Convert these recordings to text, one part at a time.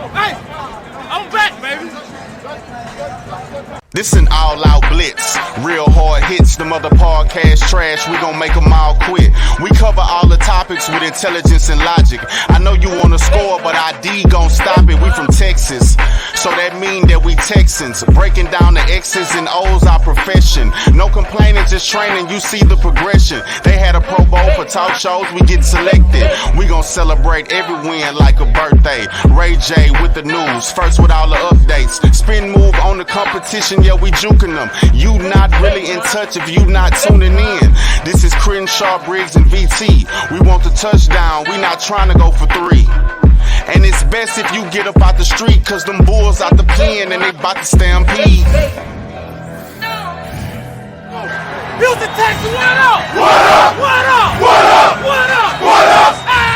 Hey, I'm back, baby. This an all-out blitz, real hard hits, them other podcast trash, we gon' make them all quit. We cover all the topics with intelligence and logic. I know you wanna score, but ID gon' stop it. We from Texas, so that mean that we Texans. Breaking down the X's and O's our profession. No complaining, just training, you see the progression. They had a Pro Bowl for talk shows, we get selected. We gon' celebrate every win like a birthday. Ray J with the news, first with all the updates. Spin move on the competition, yeah, we juking them. You not really in touch if you not tuning in. This is Crenshaw, Briggs, and VT. We want the touchdown, we not trying to go for 3. And it's best if you get up out the street, cause them bulls out the pen and they bout to stampede. Houston Texans, what up? What up? What up? What up? What up? What up? Hey!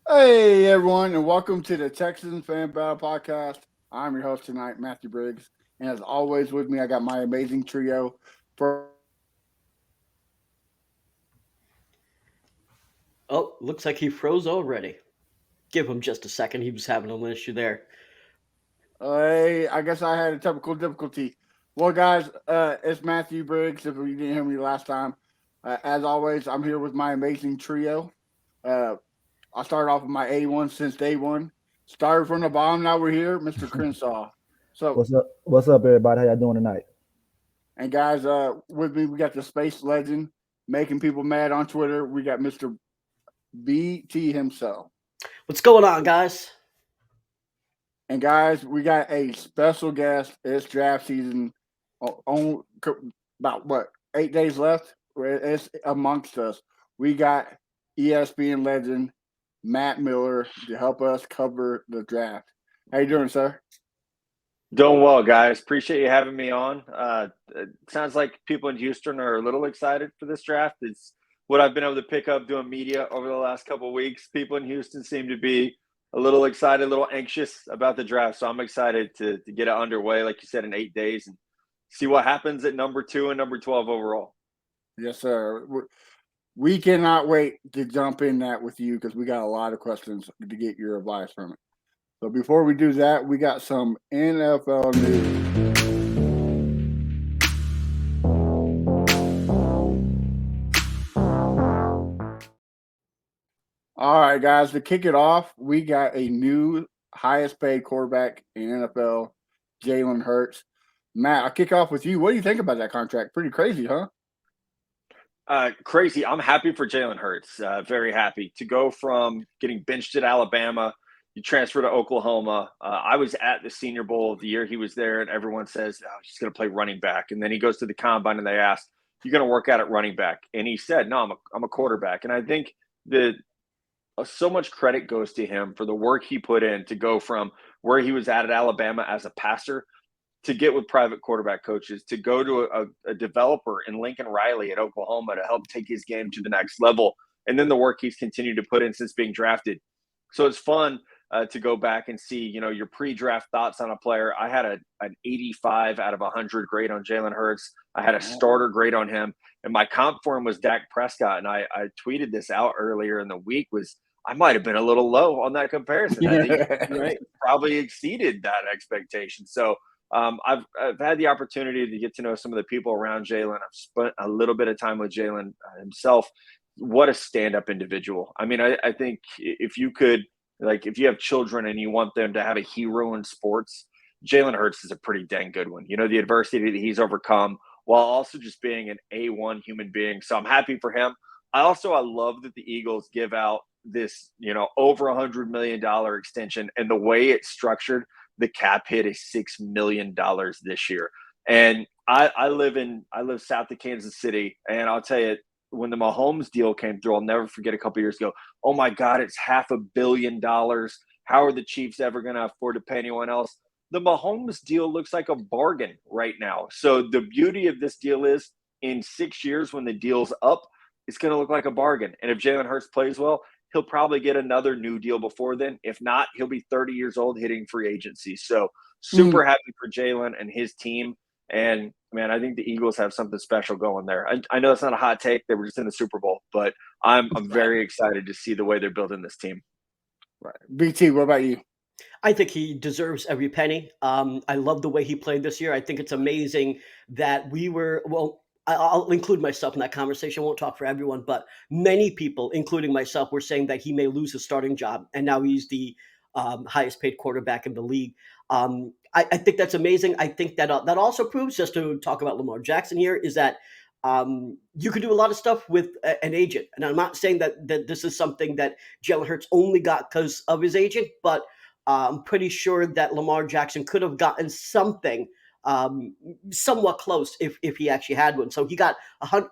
Hey everyone, and welcome to the Texans Fan Battle Podcast. I'm your host tonight, Matthew Briggs, and as always with me, I got my amazing trio. Oh, looks like he froze already. Give him just a second. He was having a little issue there. Hey, I guess I had a technical difficulty. Well, guys, it's Matthew Briggs. If you didn't hear me last time, as always, I'm here with my amazing trio. I started off with my A1 since day one. Started from the bottom, now we're here, Mr. Crenshaw. So What's up? What's up, everybody? How y'all doing tonight? And guys, with me, we got the space legend making people mad on Twitter. We got Mr. BT himself. What's going on, guys? And guys, we got a special guest. It's draft season. On about 8 days left. It's amongst us. We got ESPN legend Matt Miller to help us cover the draft. How you doing, sir? Doing well, guys. Appreciate you having me on. It sounds like people in Houston are a little excited for this draft. It's what I've been able to pick up doing media over the last couple of weeks. People in Houston seem to be a little excited, a little anxious about the draft. So I'm excited to get it underway, like you said, in 8 days and see what happens at number 2 and number 12 overall. Yes, sir. We cannot wait to jump in that with you because we got a lot of questions to get your advice from it. So before we do that, we got some NFL news. All right, guys, to kick it off, we got a new highest paid quarterback in NFL, Jalen Hurts. Matt, I'll kick off with you. What do you think about that contract? Pretty crazy, huh? Crazy. I'm happy for Jalen Hurts. Very happy to go from getting benched at Alabama. You transfer to Oklahoma. I was at the Senior Bowl the year he was there, and everyone says, oh, he's going to play running back. And then he goes to the combine, and they asked, you're going to work out at running back? And he said, no, I'm a quarterback. And I think that so much credit goes to him for the work he put in to go from where he was at Alabama as a passer to get with private quarterback coaches, to go to a developer in Lincoln Riley at Oklahoma to help take his game to the next level, and then the work he's continued to put in since being drafted. So it's fun to go back and see, your pre-draft thoughts on a player. I had an 85 out of 100 grade on Jalen Hurts. I had a starter grade on him, and my comp for him was Dak Prescott, and I tweeted this out earlier in the week, I might have been a little low on that comparison. I think probably exceeded that expectation. So I've had the opportunity to get to know some of the people around Jalen. I've spent a little bit of time with Jalen himself. What a stand-up individual. I mean, I think if you have children and you want them to have a hero in sports, Jalen Hurts is a pretty dang good one. The adversity that he's overcome while also just being an A1 human being. So I'm happy for him. I love that the Eagles give out this, over $100 million extension, and the way it's structured, the cap hit is $6 million this year. And I live south of Kansas City, and I'll tell you, when the Mahomes deal came through, I'll never forget a couple years ago. Oh my God, it's $500 million. How are the Chiefs ever going to afford to pay anyone else? The Mahomes deal looks like a bargain right now. So the beauty of this deal is, in 6 years, when the deal's up, it's going to look like a bargain. And if Jalen Hurts plays well, he'll probably get another new deal before then. If not, he'll be 30 years old hitting free agency. So super happy for Jalen and his team. And man, I think the Eagles have something special going there. I know it's not a hot take. They were just in the Super Bowl, but I'm very excited to see the way they're building this team. Right. BT, what about you? I think he deserves every penny. I love the way he played this year. I think it's amazing that we were, well, I'll include myself in that conversation. I won't talk for everyone, but many people, including myself, were saying that he may lose his starting job, and now he's the highest paid quarterback in the league. I think that's amazing. I think that that also proves, just to talk about Lamar Jackson here, is that you can do a lot of stuff with an agent. And I'm not saying that this is something that Jalen Hurts only got because of his agent, but I'm pretty sure that Lamar Jackson could have gotten something somewhat close if he actually had one. So he got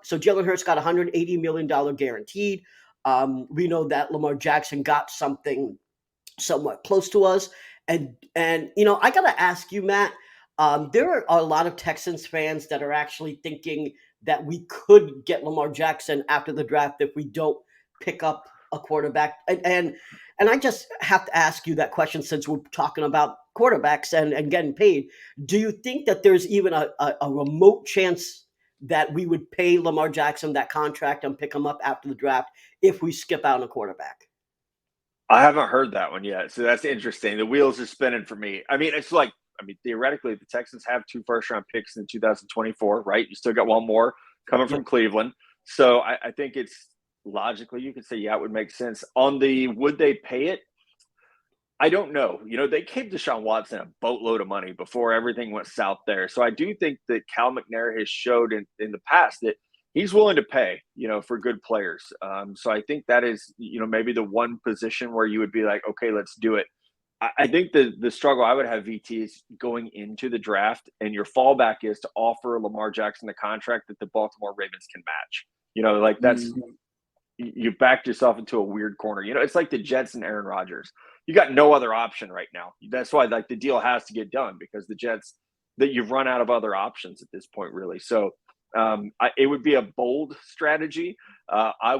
so Jalen Hurts got $180 million guaranteed. We know that Lamar Jackson got something somewhat close to us. And I gotta ask you, Matt. There are a lot of Texans fans that are actually thinking that we could get Lamar Jackson after the draft if we don't pick up a quarterback. And I just have to ask you that question, since we're talking about quarterbacks and getting paid. Do you think that there's even a remote chance that we would pay Lamar Jackson that contract and pick him up after the draft if we skip out on a quarterback? I haven't heard that one yet, so that's interesting. The wheels are spinning for me. Theoretically, the Texans have 2 first-round picks in 2024, right? You still got one more coming from Cleveland. So I think it's logically, you could say, yeah, it would make sense. On the would they pay it? I don't know. They gave Deshaun Watson a boatload of money before everything went south there. So I do think that Cal McNair has showed in the past that he's willing to pay, for good players. So I think that is, maybe the one position where you would be like, okay, let's do it. I think the struggle I would have, VT, is going into the draft, and your fallback is to offer Lamar Jackson a contract that the Baltimore Ravens can match. That's you backed yourself into a weird corner. It's like the Jets and Aaron Rodgers. You got no other option right now. That's why the deal has to get done, because the Jets, that you've run out of other options at this point, really. So it would be a bold strategy. I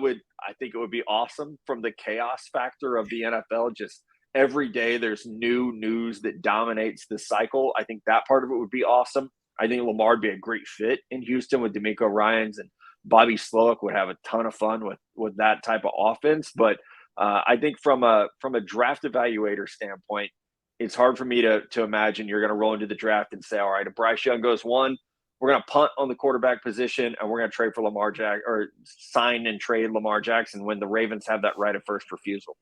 think it would be awesome from the chaos factor of the NFL. Just every day there's new news that dominates the cycle. I think that part of it would be awesome. I think Lamar would be a great fit in Houston with DeMeco Ryans, and Bobby Slowick would have a ton of fun with that type of offense. But I think from a draft evaluator standpoint, it's hard for me to imagine you're going to roll into the draft and say, all right, if Bryce Young goes 1, we're going to punt on the quarterback position, and we're going to trade for Lamar Jackson, or sign and trade Lamar Jackson, when the Ravens have that right of first refusal.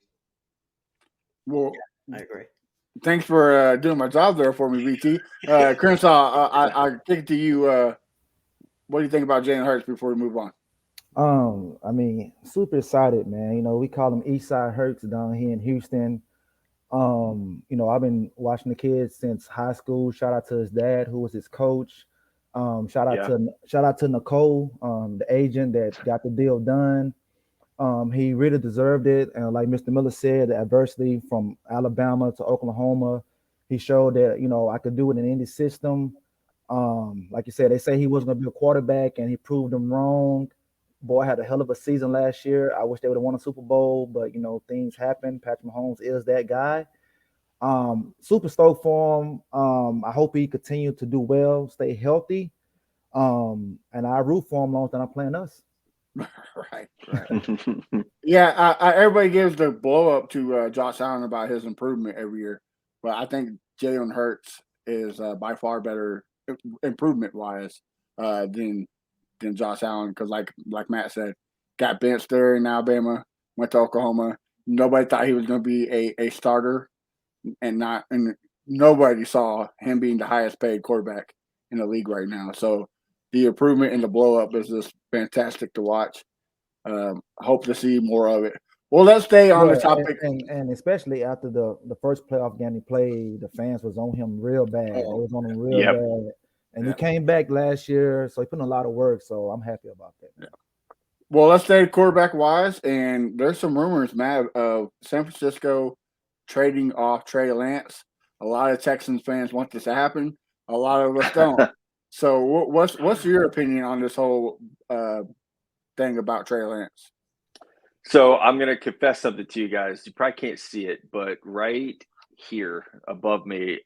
Well, I agree. Thanks for doing my job there for me, VT. Crenshaw, I kick it to you. What do you think about Jalen Hurts before we move on? Super excited, man. We call him Eastside Hurts down here in Houston. I've been watching the kids since high school. Shout out to his dad, who was his coach. Shout out to Nicole, the agent that got the deal done. He really deserved it. And like Mr. Miller said, the adversity from Alabama to Oklahoma, he showed that, I could do it in any system. Like you said, they say he wasn't going to be a quarterback, and he proved them wrong. Boy had a hell of a season last year. I wish they would have won a Super Bowl, but, things happen. Patrick Mahomes is that guy. Super stoked for him. I hope he continue to do well, stay healthy. And I root for him long as I'm playing us. Right. Yeah, everybody gives the blow up to Josh Allen about his improvement every year, but I think Jalen Hurts is by far better improvement wise than Josh Allen, because like Matt said, got benched there in Alabama, went to Oklahoma. Nobody thought he was going to be a starter, and nobody saw him being the highest paid quarterback in the league right now. So the improvement and the blow up is just fantastic to watch. Hope to see more of it. Well, let's stay on the topic, and especially after the first playoff game he played, the fans was on him real bad. They was on him real bad, and he came back last year, so he put in a lot of work. So I'm happy about that. Yeah. Well, let's stay quarterback wise, and there's some rumors, Matt, of San Francisco trading off Trey Lance. A lot of Texans fans want this to happen. A lot of us don't. So, what's your opinion on this whole thing about Trey Lance? So I'm going to confess something to you guys. You probably can't see it, but right here above me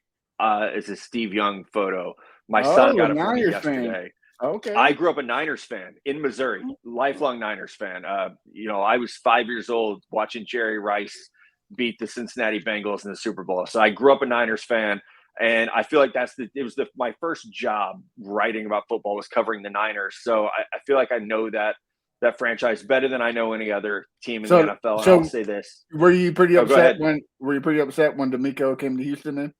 is a Steve Young photo My son got it for me Niners yesterday. fan. Okay. I grew up a Niners fan in Missouri, lifelong Niners fan. I was 5 years old watching Jerry Rice beat the Cincinnati Bengals in the Super Bowl. So I grew up a Niners fan, and I feel like my first job writing about football was covering the Niners. So I feel like I know that franchise better than I know any other team in the NFL. And I'll say this: were you pretty go ahead. upset when D'Amico came to Houston? Then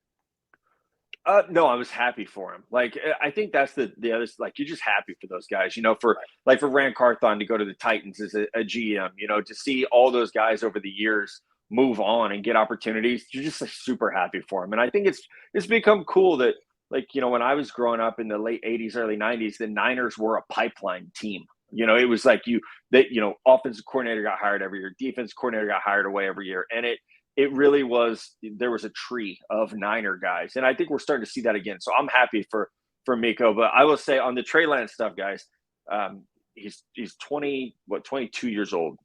no, I was happy for him. Like, I think that's the other, like, you're just happy for those guys, for Rand Carthon to go to the Titans as a GM, to see all those guys over the years move on and get opportunities. You're just super happy for him. And I think it's become cool that, when I was growing up in the late 80s, early 90s, the Niners were a pipeline team. It was like offensive coordinator got hired every year, defense coordinator got hired away every year. And it really was, there was a tree of Niner guys. And I think we're starting to see that again. So I'm happy for Miko. But I will say on the Trey Lance stuff, guys, he's 22 years old.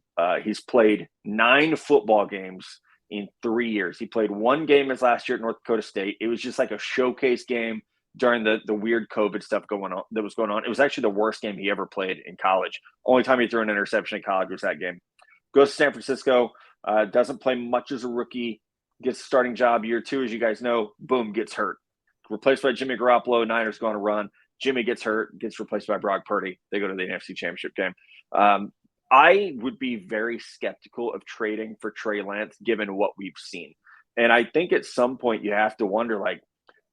He's played 9 football games in 3 years. He played 1 game his last year at North Dakota State. It was just like a showcase game during the weird COVID stuff that was going on. It was actually the worst game he ever played in college. Only time he threw an interception in college was that game. Goes to San Francisco. Doesn't play much as a rookie, gets a starting job year 2, as you guys know, boom, gets hurt. Replaced by Jimmy Garoppolo, Niners go on a run. Jimmy gets hurt, gets replaced by Brock Purdy. They go to the NFC Championship game. I would be very skeptical of trading for Trey Lance given what we've seen. And I think at some point you have to wonder,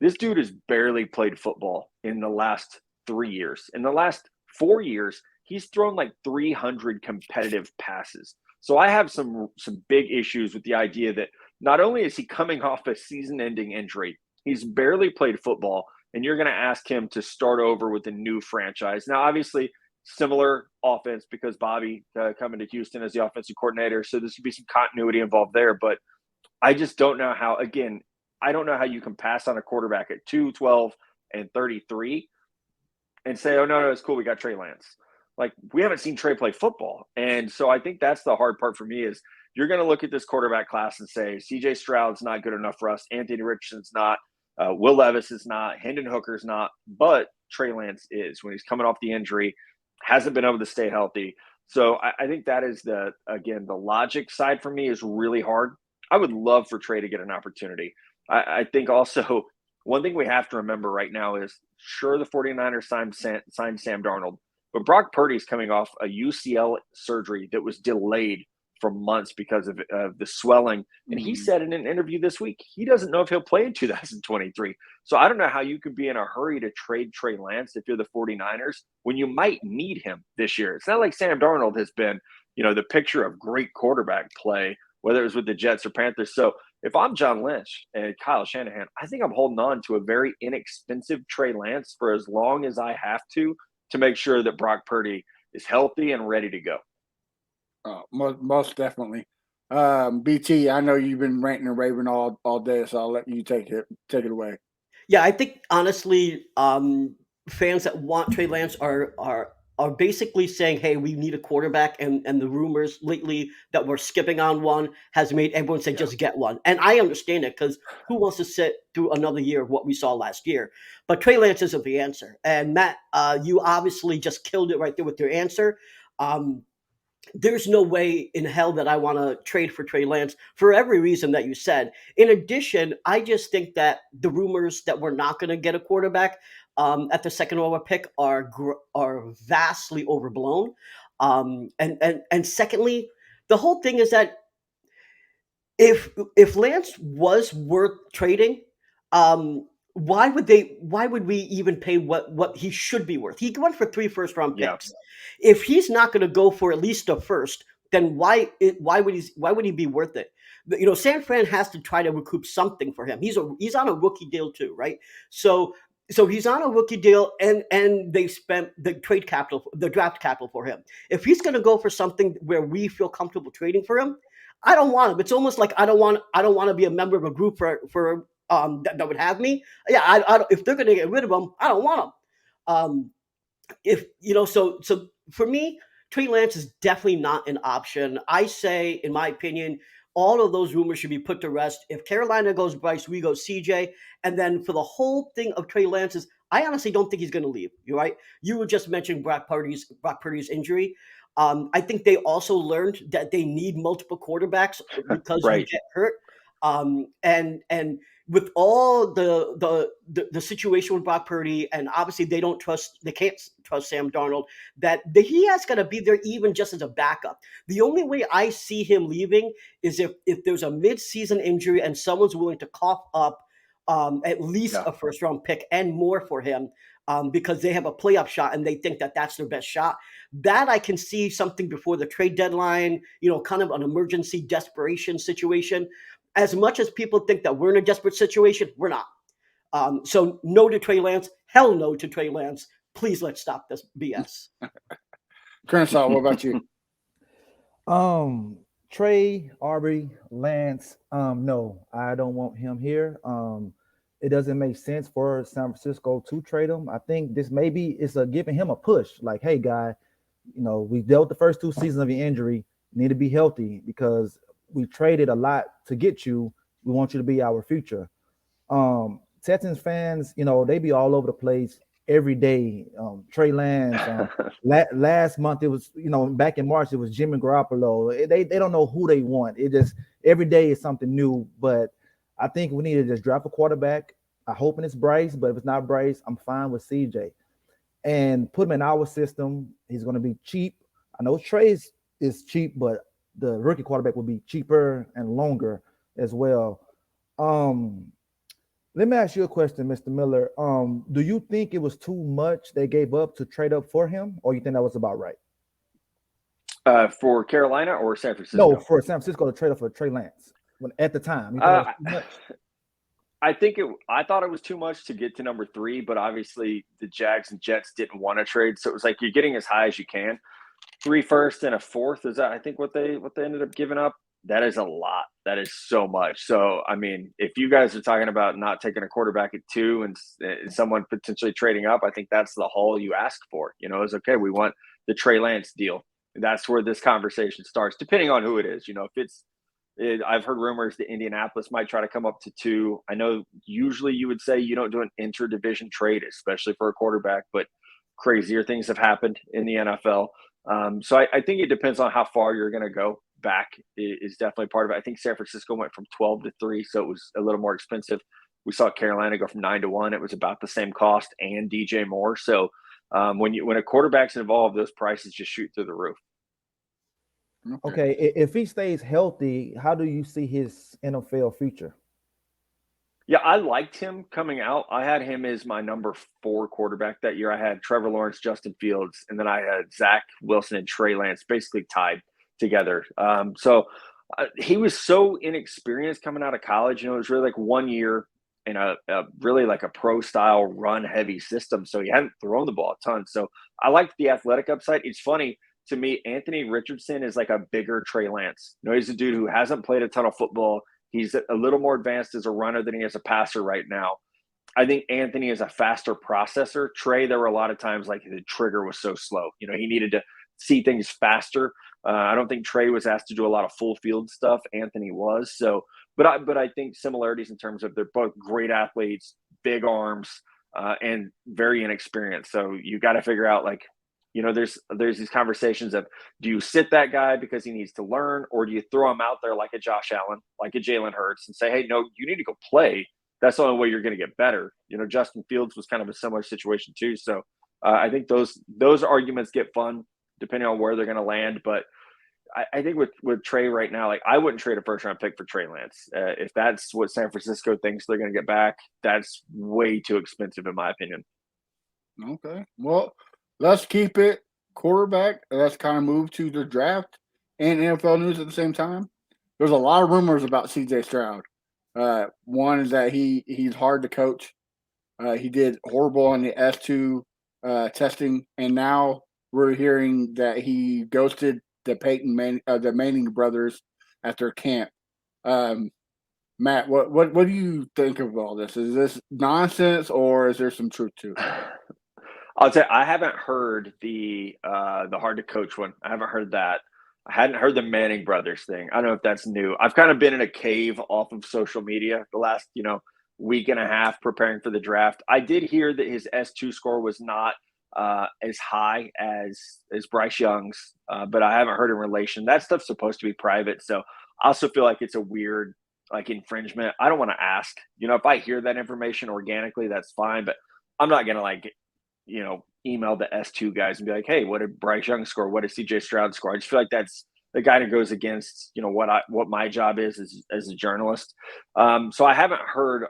this dude has barely played football in the last 3 years. In the last 4 years, he's thrown 300 competitive passes. So I have some big issues with the idea that not only is he coming off a season-ending injury, he's barely played football, and you're going to ask him to start over with a new franchise. Now, obviously, similar offense because Bobby coming to Houston as the offensive coordinator, so this would be some continuity involved there. But I just don't know how, again, I don't know how you can pass on a quarterback at 2, 12, and 33 and say, oh, no, it's cool, we got Trey Lance. We haven't seen Trey play football. And so I think that's the hard part for me is you're going to look at this quarterback class and say, CJ Stroud's not good enough for us. Anthony Richardson's not. Will Levis is not. Hendon Hooker's not. But Trey Lance is when he's coming off the injury, hasn't been able to stay healthy. So I think that is the logic side for me is really hard. I would love for Trey to get an opportunity. I think also one thing we have to remember right now is sure the 49ers signed Sam Darnold. But Brock Purdy's coming off a UCL surgery that was delayed for months because of the swelling. And he said in an interview this week, he doesn't know if he'll play in 2023. So I don't know how you could be in a hurry to trade Trey Lance if you're the 49ers when you might need him this year. It's not like Sam Darnold has been, the picture of great quarterback play, whether it was with the Jets or Panthers. So if I'm John Lynch and Kyle Shanahan, I think I'm holding on to a very inexpensive Trey Lance for as long as I have to make sure that Brock Purdy is healthy and ready to go. Most definitely. BT, I know you've been ranting and raving all day, so I'll let you take it away. Yeah, I think honestly, fans that want Trey Lance are basically saying, hey, we need a quarterback, and the rumors lately that we're skipping on one has made everyone say just get one. And I understand it because who wants to sit through another year of what we saw last year? But Trey Lance isn't the answer. And Matt, you obviously just killed it right there with your answer. There's no way in hell that I want to trade for Trey Lance for every reason that you said. In addition, I just think that the rumors that we're not going to get a quarterback at the second overall pick are vastly overblown. And secondly, the whole thing is that if Lance was worth trading, why would we even pay what he should be worth? He went for 3 first-round picks. Yeah. If he's not going to go for at least a first, then why would he be worth it? San Fran has to try to recoup something for him. He's on a rookie deal too, right? So he's on a rookie deal, and they spent the draft capital for him. If he's going to go for something where we feel comfortable trading for him, I don't want him. It's almost like I don't want to be a member of a group for that would have me. Yeah, I if they're going to get rid of him, I don't want him. So for me, Trey Lance is definitely not an option. I say, in my opinion, all of those rumors should be put to rest. If Carolina goes Bryce, we go CJ. And then for the whole thing of Trey Lance, I honestly don't think he's going to leave. You're right. You were just mentioning Brock Purdy's injury. I think they also learned that they need multiple quarterbacks because you Right. get hurt. And with all the situation with Brock Purdy, and obviously they can't trust Sam Darnold, that he has got to be there even just as a backup. The only way I see him leaving is if there's a mid-season injury and someone's willing to cough up at least a first-round pick and more for him, because they have a playoff shot and they think that that's their best shot. That I can see something before the trade deadline, kind of an emergency desperation situation. As much as people think that we're in a desperate situation, we're not. So no to Trey Lance. Hell no to Trey Lance. Please let's stop this BS. Crenshaw, what about you? Trey, Aubrey, Lance. No, I don't want him here. It doesn't make sense for San Francisco to trade him. I think this maybe is giving him a push. Like, hey, guy, we dealt the first 2 seasons of your injury. You need to be healthy because we traded a lot to get you. We want you to be our future. Texans fans, they be all over the place every day. Trey Lance. Last month it was, back in March it was Jimmy Garoppolo. They don't know who they want. It just every day is something new. But I think we need to just draft a quarterback. I'm hoping it's Bryce, but if it's not Bryce, I'm fine with CJ. And put him in our system. He's going to be cheap. I know Trey is cheap, but the rookie quarterback will be cheaper and longer as well. Let me ask you a question, Mr. Miller. Do you think it was too much they gave up to trade up for him, or you think that was about right? For Carolina or San Francisco? No, for San Francisco to trade up for Trey Lance at the time. You think it was too much? I thought it was too much to get to number 3, but obviously the Jags and Jets didn't want to trade, so it was like you're getting as high as you can. 3 firsts and a 4th is that I think what they ended up giving up. That is a lot. That is so much. So I mean, if you guys are talking about not taking a quarterback at 2 and someone potentially trading up, I think that's the haul you ask for. It's okay. We want the Trey Lance deal. That's where this conversation starts, depending on who it is. I've heard rumors that Indianapolis might try to come up to 2. I know usually you would say you don't do an interdivision trade, especially for a quarterback, but crazier things have happened in the NFL. So I think it depends on how far you're going to go. Back is definitely part of it. I think San Francisco went from 12 to 3, so it was a little more expensive. We saw Carolina go from 9 to 1. It was about the same cost and DJ Moore. So when a quarterback's involved, those prices just shoot through the roof. Okay, if he stays healthy, how do you see his NFL future? Yeah, I liked him coming out. I had him as my number 4 quarterback that year. I had Trevor Lawrence, Justin Fields, and then I had Zach Wilson and Trey Lance basically tied together. So he was so inexperienced coming out of college. It was really like 1 year in a really like a pro style run heavy system. So he hadn't thrown the ball a ton. So I liked the athletic upside. It's funny to me, Anthony Richardson is like a bigger Trey Lance. He's a dude who hasn't played a ton of football. He's a little more advanced as a runner than he is a passer right now. I think Anthony is a faster processor. Trey, there were a lot of times like the trigger was so slow. He needed to see things faster. I don't think Trey was asked to do a lot of full field stuff. Anthony was. So, but I think similarities in terms of they're both great athletes, big arms, and very inexperienced. So you got to figure out there's these conversations of, do you sit that guy because he needs to learn, or do you throw him out there like a Josh Allen, like a Jalen Hurts, and say, hey, no, you need to go play. That's the only way you're going to get better. Justin Fields was kind of a similar situation too. So I think those arguments get fun depending on where they're going to land. But I think with Trey right now, I wouldn't trade a first round pick for Trey Lance. If that's what San Francisco thinks they're going to get back, that's way too expensive in my opinion. Okay. Well, let's keep it quarterback. Let's kind of move to the draft and NFL news at the same time. There's a lot of rumors about CJ Stroud. One is that he's hard to coach. He did horrible on the S2 testing, and now we're hearing that he ghosted the Manning brothers at their camp. Matt, what do you think of all this? Is this nonsense, or is there some truth to it? I'll say I haven't heard the hard to coach one. I haven't heard that. I hadn't heard the Manning brothers thing. I don't know if that's new. I've kind of been in a cave off of social media the last, week and a half preparing for the draft. I did hear that his S2 score was not as high as Bryce Young's, but I haven't heard in relation. That stuff's supposed to be private, so I also feel like it's a weird infringement. I don't want to ask. If I hear that information organically, that's fine, but I'm not gonna email the S2 guys and be like, hey, what did Bryce Young score? What did CJ Stroud score? I just feel like that's the guy that goes against what my job is as a journalist. So I haven't heard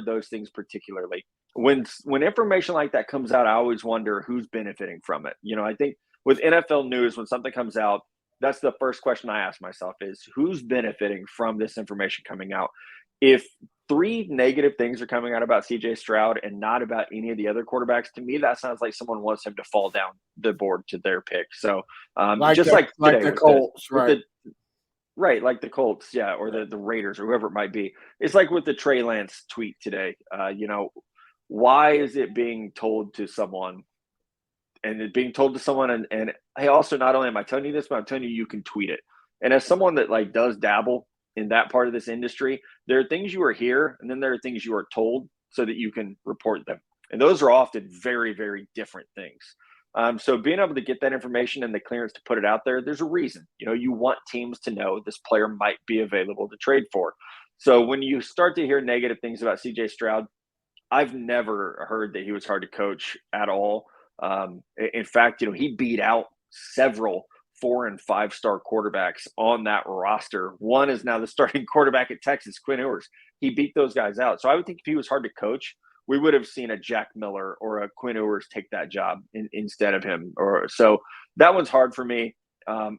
those things particularly. When information like that comes out, I always wonder who's benefiting from it. I think with NFL news, when something comes out, that's the first question I ask myself is who's benefiting from this information coming out? If 3 negative things are coming out about CJ Stroud and not about any of the other quarterbacks, to me, that sounds like someone wants him to fall down the board to their pick. So like the Colts, right? Right, like the Colts, yeah, or the Raiders or whoever it might be. It's like with the Trey Lance tweet today. Why is it being told to someone? And it being told to someone, and hey, also not only am I telling you this, but I'm telling you can tweet it. And as someone that does dabble in that part of this industry, there are things you are hear, and then there are things you are told so that you can report them. And those are often very, very different things. So being able to get that information and the clearance to put it out there, there's a reason. You want teams to know this player might be available to trade for. So when you start to hear negative things about CJ Stroud, I've never heard that he was hard to coach at all. In fact, he beat out several 4- and 5-star quarterbacks on that roster. One is now the starting quarterback at Texas, Quinn Ewers. He beat those guys out. So I would think if he was hard to coach, we would have seen a Jack Miller or a Quinn Ewers take that job instead of him. So that one's hard for me.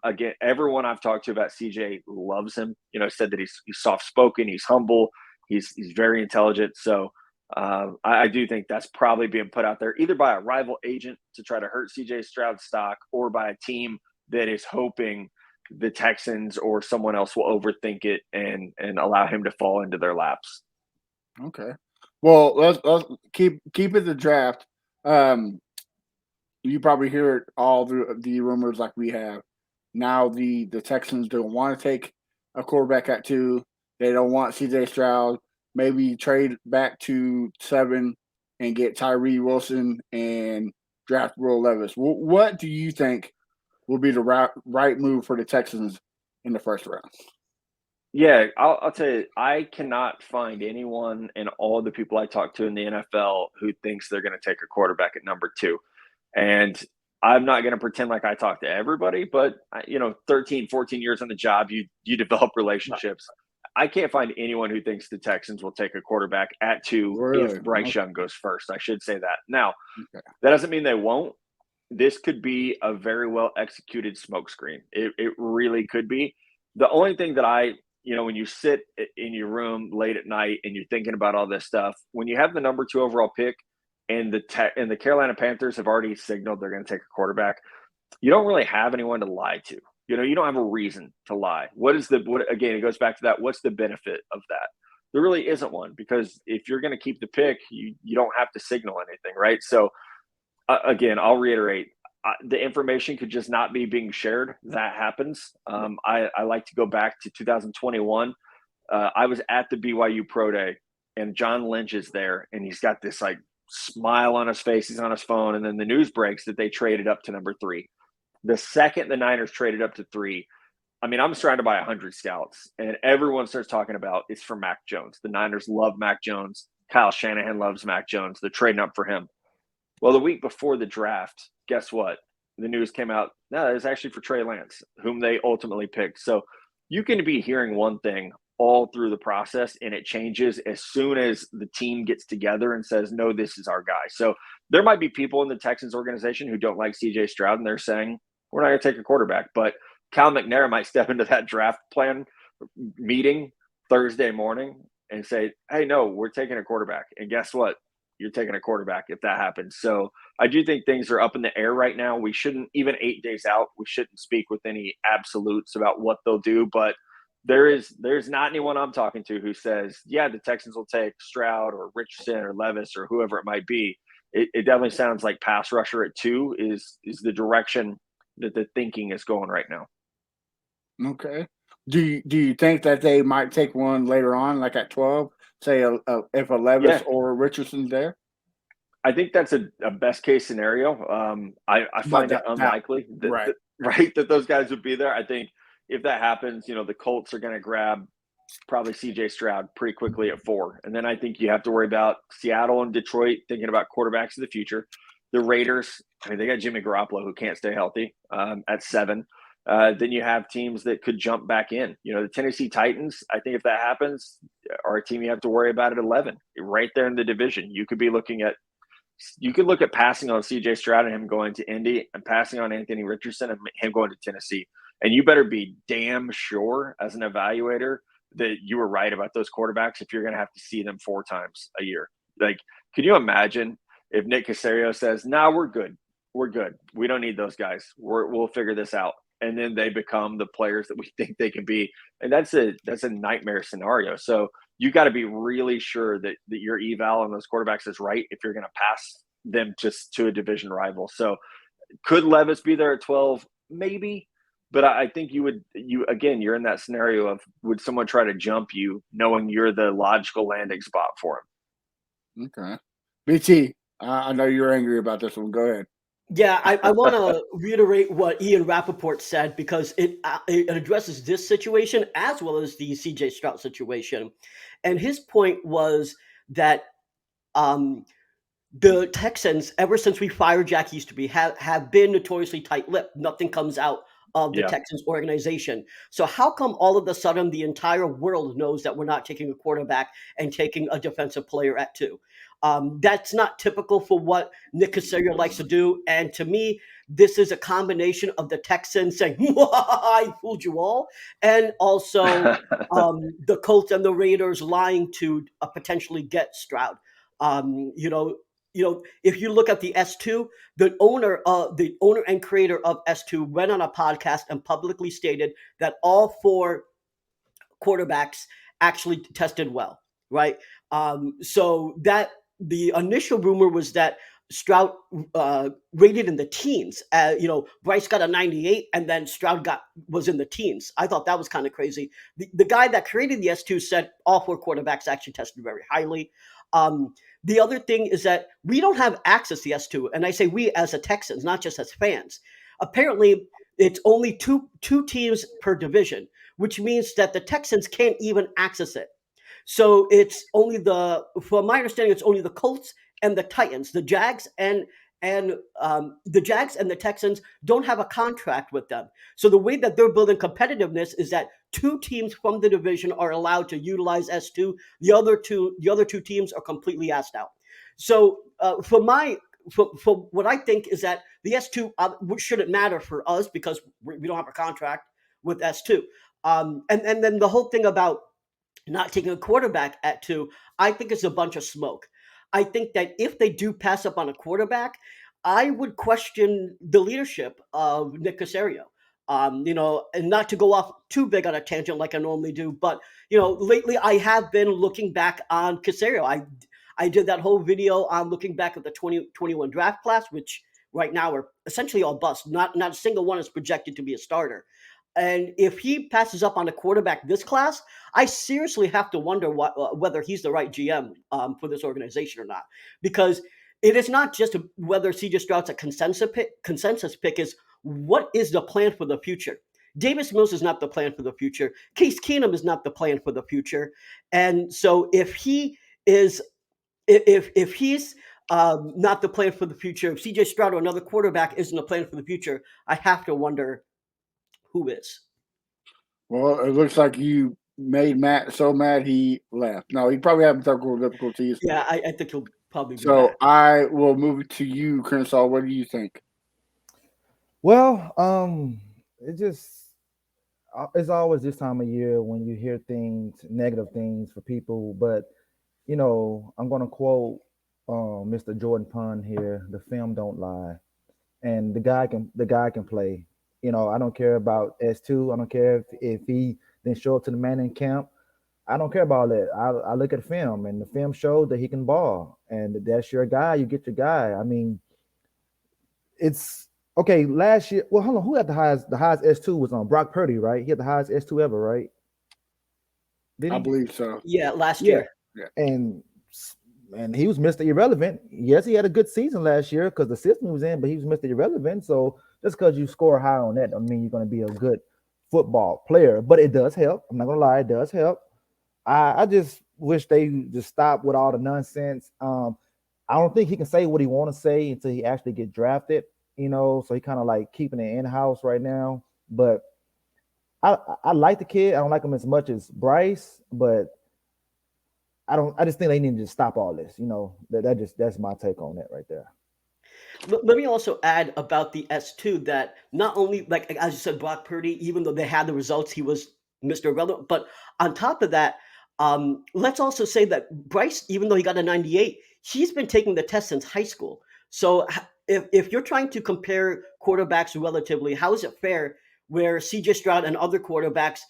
Again, everyone I've talked to about CJ loves him. Said that he's soft-spoken, he's humble, he's very intelligent. So I do think that's probably being put out there either by a rival agent to try to hurt CJ Stroud's stock or by a team that is hoping the Texans or someone else will overthink it and allow him to fall into their laps. Okay. Well, let's keep it the draft. You probably hear all the rumors like we have. Now the Texans don't want to take a quarterback at 2. They don't want CJ Stroud. Maybe trade back to 7 and get Tyree Wilson and draft Will Levis. What do you think will be the right move for the Texans in the first round? Yeah, I'll tell you, I cannot find anyone in all the people I talk to in the NFL who thinks they're going to take a quarterback at number 2. And I'm not going to pretend like I talk to everybody, but 13, 14 years on the job, you develop relationships. I can't find anyone who thinks the Texans will take a quarterback at 2 if Bryce Young goes first. I should say that. Now, that doesn't mean they won't. This could be a very well executed smokescreen. It really could be. The only thing that when you sit in your room late at night and you're thinking about all this stuff, when you have the number 2 overall pick and the Carolina Panthers have already signaled they're going to take a quarterback, you don't really have anyone to lie to. You don't have a reason to lie. Again, it goes back to that. What's the benefit of that? There really isn't one, because if you're going to keep the pick, you don't have to signal anything, right? So again, I'll reiterate, the information could just not be being shared. That happens. I like to go back to 2021. I was at the BYU Pro Day, and John Lynch is there, and he's got this smile on his face. He's on his phone, and then the news breaks that they traded up to number 3. The second the Niners traded up to 3, I'm surrounded by 100 scouts, and everyone starts talking about it's for Mac Jones. The Niners love Mac Jones. Kyle Shanahan loves Mac Jones. They're trading up for him. Well, the week before the draft, guess what? The news came out. No, it's actually for Trey Lance, whom they ultimately picked. So you can be hearing one thing all through the process, and it changes as soon as the team gets together and says, no, this is our guy. So there might be people in the Texans organization who don't like CJ Stroud, and they're saying, we're not going to take a quarterback. But Cal McNair might step into that draft plan meeting Thursday morning and say, hey, no, we're taking a quarterback. And guess what? You're taking a quarterback if that happens. So I do think things are up in the air right now. We shouldn't, even 8 days out, we shouldn't speak with any absolutes about what they'll do. But there's not anyone I'm talking to who says, yeah, the Texans will take Stroud or Richardson or Levis or whoever it might be. It definitely sounds like pass rusher at 2 is the direction that the thinking is going right now. Okay. Do you think that they might take one later on, like at 12? say if a Levis or Richardson's there? I think that's a best case scenario. I find it unlikely that those guys would be there. I think if that happens, the Colts are going to grab probably CJ Stroud pretty quickly at 4. And then I think you have to worry about Seattle and Detroit thinking about quarterbacks of the future. The Raiders, they got Jimmy Garoppolo who can't stay healthy at 7. Then you have teams that could jump back in. The Tennessee Titans, I think if that happens, are a team you have to worry about at 11. Right there in the division. You could look at passing on CJ Stroud and him going to Indy and passing on Anthony Richardson and him going to Tennessee. And you better be damn sure as an evaluator that you were right about those quarterbacks if you're going to have to see them 4 times a year. Like, can you imagine if Nick Caserio says, "No, we're good. We're good. We don't need those guys. We'll figure this out." And then they become the players that we think they can be. And that's a nightmare scenario. So you got to be really sure that your eval on those quarterbacks is right if you're going to pass them just to a division rival. So could Levis be there at 12? Maybe. But I think you're in that scenario of, would someone try to jump you knowing you're the logical landing spot for him? Okay. BT, I know you're angry about this one. Go ahead. Yeah, I want to reiterate what Ian Rappaport said, because it addresses this situation as well as the CJ Stroud situation. And his point was that the Texans, ever since we fired Jack Easterby, have been notoriously tight-lipped. Nothing comes out of the Texans organization. So how come all of a sudden the entire world knows that we're not taking a quarterback and taking a defensive player at 2? That's not typical for what Nick Caserio likes to do. And to me, this is a combination of the Texans saying, "I fooled you all," and also the Colts and the Raiders lying to potentially get Stroud. If you look at the S2, the owner and creator of S2 went on a podcast and publicly stated that all 4 quarterbacks actually tested well, right? So that the initial rumor was that Stroud rated in the teens. Bryce got a 98, and then Stroud was in the teens. I thought that was kind of crazy. The guy that created the S2 said all 4 quarterbacks actually tested very highly. The other thing is that we don't have access to S2, and I say we as a Texans, not just as fans. Apparently, it's only two teams per division, which means that the Texans can't even access it. So it's only from my understanding, it's only the Colts and the Titans. The Jags and the Texans don't have a contract with them. So the way that they're building competitiveness is that 2 teams from the division are allowed to utilize S2. The other two teams are completely asked out. So for what I think is that the S2 shouldn't matter for us because we don't have a contract with S2. And then the whole thing about not taking a quarterback at 2, I think it's a bunch of smoke. I think that if they do pass up on a quarterback, I would question the leadership of Nick Caserio. And not to go off too big on a tangent like I normally do, but lately I have been looking back on Caserio. I did that whole video on looking back at the 2021 draft class, which right now are essentially all bust. Not a single one is projected to be a starter. And if he passes up on a quarterback this class, I seriously have to wonder whether he's the right GM for this organization or not. Because it is not just whether CJ Stroud's a consensus pick is what is the plan for the future. Davis Mills is not the plan for the future. Case Keenum is not the plan for the future. And so if he's not the plan for the future, if CJ Stroud or another quarterback isn't a plan for the future, I have to wonder who is. Well, it looks like you made Matt so mad he left. No, he probably having technical difficulties. Yeah, I think he'll probably be so back. I will move it to you, Crenshaw. What do you think? Well, it's always this time of year when you hear negative things for people. But I'm going to quote Mr. Jordan Pund here: "The film don't lie," and the guy can play. I don't care about S2. I don't care if he didn't show up to the Manning camp. I don't care about that. I look at film, and the film showed that he can ball, and that's your guy. You get your guy. I mean, it's okay. Last year, well, hold on. Who had the highest? The highest S2 was on Brock Purdy, right? He had the highest S2 ever, right? I believe so. Yeah, last year. and he was Mr. Irrelevant. Yes, he had a good season last year because the system was in, but he was Mr. Irrelevant. So just because you score high on that, I mean you're going to be a good football player. But it does help. I'm not going to lie, it does help. I just wish they just stop with all the nonsense. I don't think he can say what he want to say until he actually get drafted. So he kind of like keeping it in house right now. But I like the kid. I don't like him as much as Bryce, but I just think they need to just stop all this. That's my take on that right there. Let me also add about the S2 that not only, like as you said, Brock Purdy, even though they had the results, he was Mr. Irrelevant. But on top of that, let's also say that Bryce, even though he got a 98, he's been taking the test since high school. So if you're trying to compare quarterbacks relatively, how is it fair where CJ Stroud and other quarterbacks,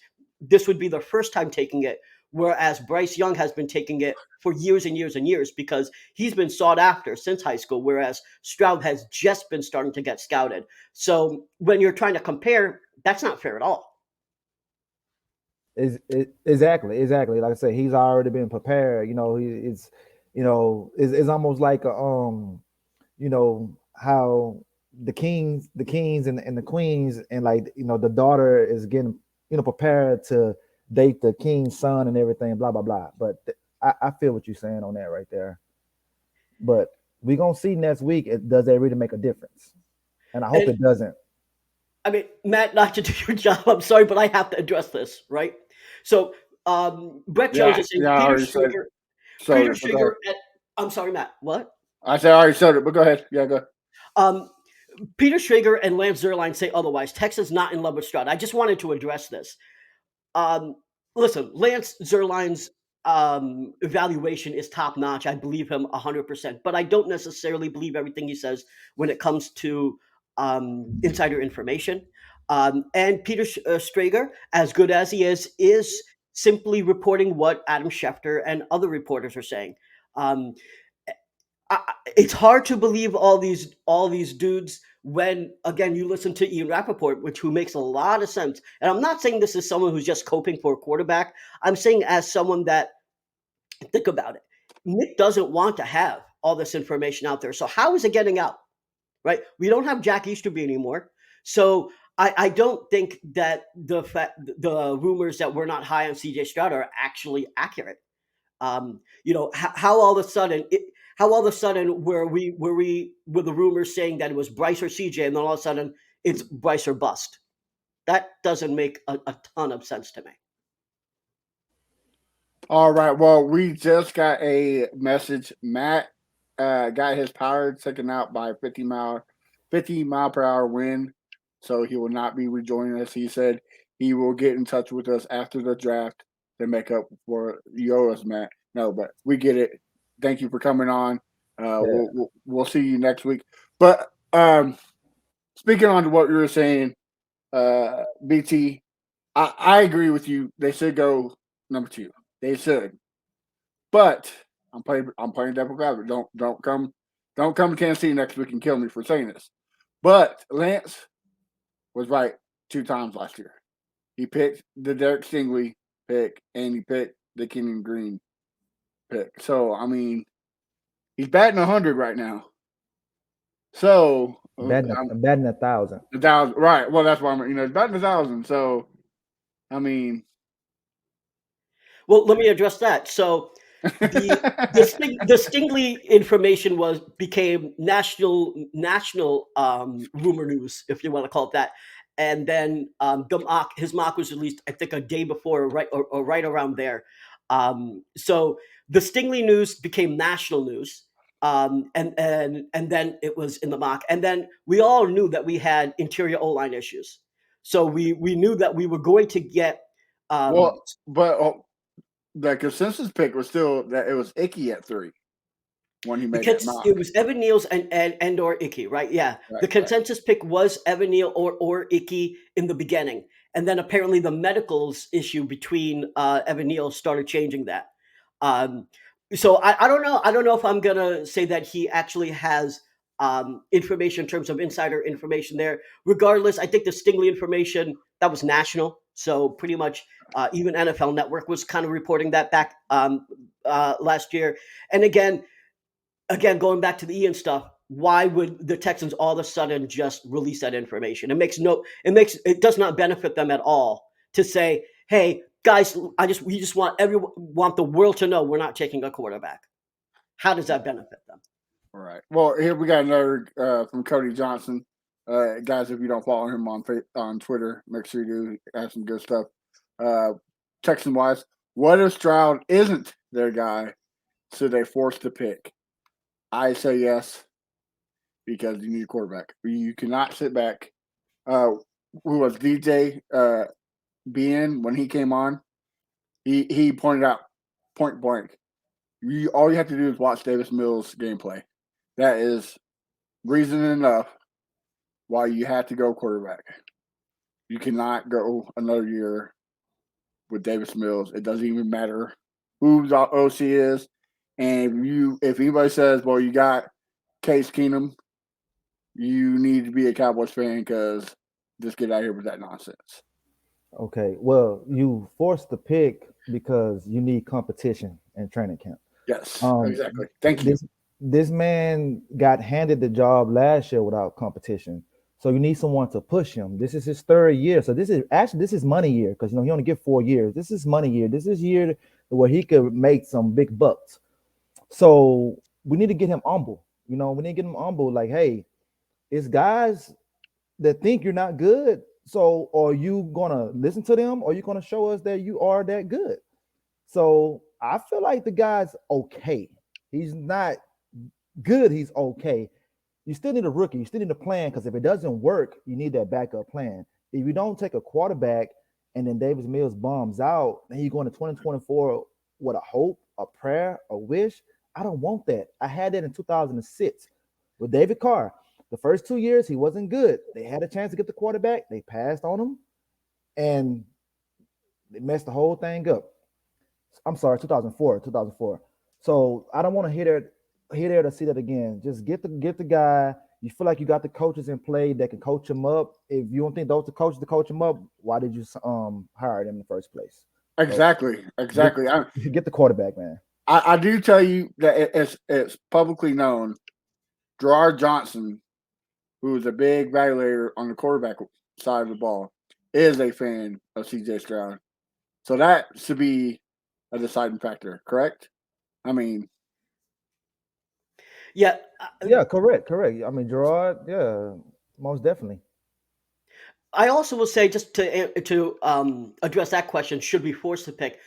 this would be their first time taking it, whereas Bryce Young has been taking it for years and years and years because he's been sought after since high school, whereas Stroud has just been starting to get scouted. So when you're trying to compare, that's not fair at all. Exactly. Like I said, he's already been prepared. It's almost like how the kings and the queens and like the daughter is getting prepared to date the king's son and everything, blah blah blah. But I feel what you're saying on that right there. But we're gonna see next week. Does that really make a difference? And I hope it doesn't. I mean, Matt, not to do your job, I'm sorry, but I have to address this, right? So Brett Jones is saying Peter Stringer. I'm sorry, Matt. What? I said I already said it, but go ahead. Yeah, go. Peter Schrager and Lance Zierlein say otherwise. Texas not in love with Stroud. I just wanted to address this. Listen, Lance Zierlein's evaluation is top notch. I believe him 100%, but I don't necessarily believe everything he says when it comes to insider information. And Peter Strager, as good as he is simply reporting what Adam Schefter and other reporters are saying. It's hard to believe all these dudes when, again, you listen to Ian Rappaport, who makes a lot of sense. And I'm not saying this is someone who's just coping for a quarterback. I'm saying as someone that, think about it, Nick doesn't want to have all this information out there. So how is it getting out? Right? We don't have Jack Easterby anymore. So I don't think that the rumors that we're not high on CJ Stroud are actually accurate. How all of a sudden were the rumors saying that it was Bryce or CJ, and then all of a sudden it's Bryce or bust? That doesn't make a ton of sense to me. All right. Well, we just got a message. Matt got his power taken out by 50 mile per hour wind, so he will not be rejoining us. He said he will get in touch with us after the draft to make up for yours, Matt. No, but we get it. Thank you for coming on. We'll see you next week. But speaking on to what you were saying, BT, I agree with you. They should go number 2. They should. But I'm playing devil's advocate. Don't come to Kansas City next week and kill me for saying this. But Lance was right 2 times last year. He picked the Derek Stingley pick and he picked the Kenyon Green pick. So I mean, he's batting 100 right now. So batting 1,000. 1,000, right? Well, that's why he's batting 1,000. So I mean, well, let me address that. So the Stingley information became national rumor news, if you want to call it that. And then his mock was released, I think, a day before, or right around there. So the Stingley news became national news, and then it was in the mock. And then we all knew that we had interior O-line issues. So we knew that we were going to get. The consensus pick was still that it was Icky at 3 when he made that mock. It was Evan Neal's and or Icky, right? Yeah. Right, the consensus pick was Evan Neal or Icky in the beginning. And then apparently the medicals issue between Evan Neal started changing that. So I don't know. I don't know if I'm going to say that he actually has information in terms of insider information there. Regardless, I think the Stingley information, that was national. So pretty much even NFL Network was kind of reporting that back last year. And again, going back to the Ian stuff, why would the Texans all of a sudden just release that information? It does not benefit them at all to say, hey, guys, we just want the world to know we're not taking a quarterback. How does that benefit them? All right. Well, here we got another from Cody Johnson. Guys, if you don't follow him on Twitter, make sure you do. He has some good stuff. Texan wise, what if Stroud isn't their guy? Should they force the pick? I say yes, because you need a quarterback. You cannot sit back. Who was DJ being when he came on? He pointed out point blank. All you have to do is watch Davis Mills' gameplay. That is reason enough why you have to go quarterback. You cannot go another year with Davis Mills. It doesn't even matter who the OC is. And if anybody says, well, you got Case Keenum, you need to be a Cowboys fan because just get out here with that nonsense. Okay, well, you forced the pick because you need competition in training camp. Yes, exactly. Thank you. This man got handed the job last year without competition. So you need someone to push him. This is his third year. So this is money year because he only get 4 years. This is money year. This is year where he could make some big bucks. So we need to get him humble. We need to get him humble. Like, hey, it's guys that think you're not good. So are you gonna listen to them, or are you gonna show us that you are that good? So I feel like the guy's okay. He's not good. He's okay. You still need a rookie. You still need a plan, because if it doesn't work, you need that backup plan. If you don't take a quarterback and then Davis Mills bombs out, and you go into 2024 with a hope, a prayer, a wish, I don't want that. I had that in 2006 with David Carr. The first 2 years, he wasn't good. They had a chance to get the quarterback. They passed on him, and they messed the whole thing up. I'm sorry, 2004. So I don't want to hear there to see that again. Just get the guy. You feel like you got the coaches in play that can coach him up. If you don't think those are the coaches to coach him up, why did you hire them in the first place? Exactly. Get the quarterback, man. I do tell you that it's publicly known. Gerard Johnson, who is a big evaluator on the quarterback side of the ball, is a fan of CJ Stroud. So that should be a deciding factor, correct? I mean, yeah, correct. I mean, Gerard, yeah, most definitely. I also will say, just to address that question, should we force the pick?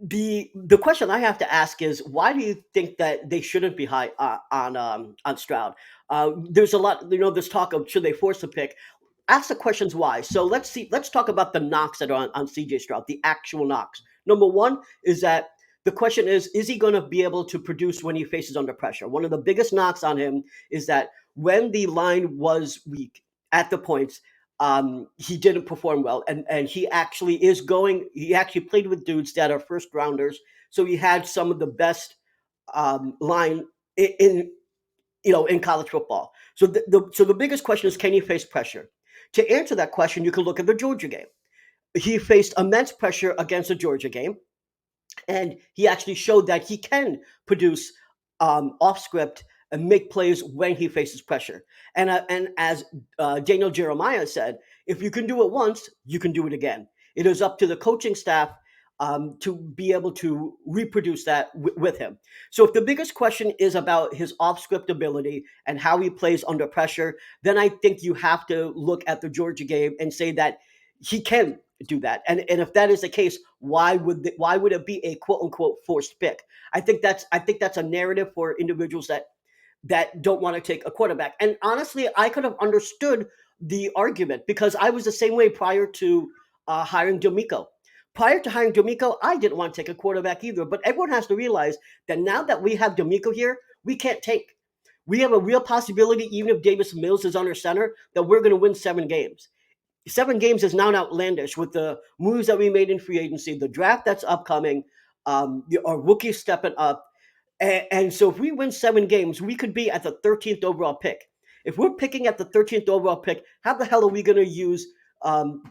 The question I have to ask is, why do you think that they shouldn't be high on Stroud? There's a lot, there's talk of should they force the pick. Ask the questions why. So let's talk about the knocks that are on CJ Stroud, the actual knocks. Number one is that the question is he going to be able to produce when he faces under pressure? One of the biggest knocks on him is that when the line was weak at the points, he didn't perform well, and he actually played with dudes that are first rounders, so he had some of the best line in college football. So the biggest question is, can he face pressure? To answer that question, you can look at the Georgia game. He faced immense pressure against the Georgia game, and he actually showed that he can produce off script and make plays when he faces pressure. And as Daniel Jeremiah said, if you can do it once, you can do it again. It is up to the coaching staff to be able to reproduce that with him. So if the biggest question is about his off-script ability and how he plays under pressure, then I think you have to look at the Georgia game and say that he can do that. And if that is the case, why would it be a quote unquote forced pick? I think that's a narrative for individuals that don't want to take a quarterback. And honestly, I could have understood the argument, because I was the same way prior to hiring D'Amico. Prior to hiring D'Amico, I didn't want to take a quarterback either. But everyone has to realize that now that we have D'Amico here, we can't take. We have a real possibility, even if Davis Mills is under center, that we're going to win 7 games. 7 games is now outlandish with the moves that we made in free agency, the draft that's upcoming, our rookies stepping up. And so if we win 7 games, we could be at the 13th overall pick. If we're picking at the 13th overall pick, how the hell are we going to use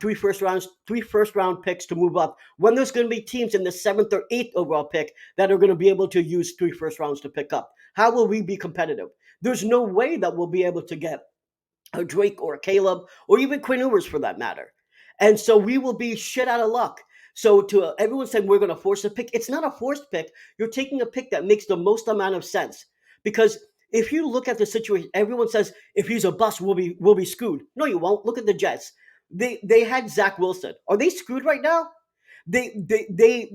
three first round picks to move up when there's going to be teams in the 7th or 8th overall pick that are going to be able to use 3 first rounds to pick up? How will we be competitive? There's no way that we'll be able to get a Drake or a Caleb or even Quinn Ewers for that matter. And so we will be shit out of luck. So to everyone saying we're going to force a pick, it's not a forced pick. You're taking a pick that makes the most amount of sense. Because if you look at the situation, everyone says if he's a bust, we'll be screwed. No, you won't. Look at the Jets. They had Zach Wilson. Are they screwed right now? They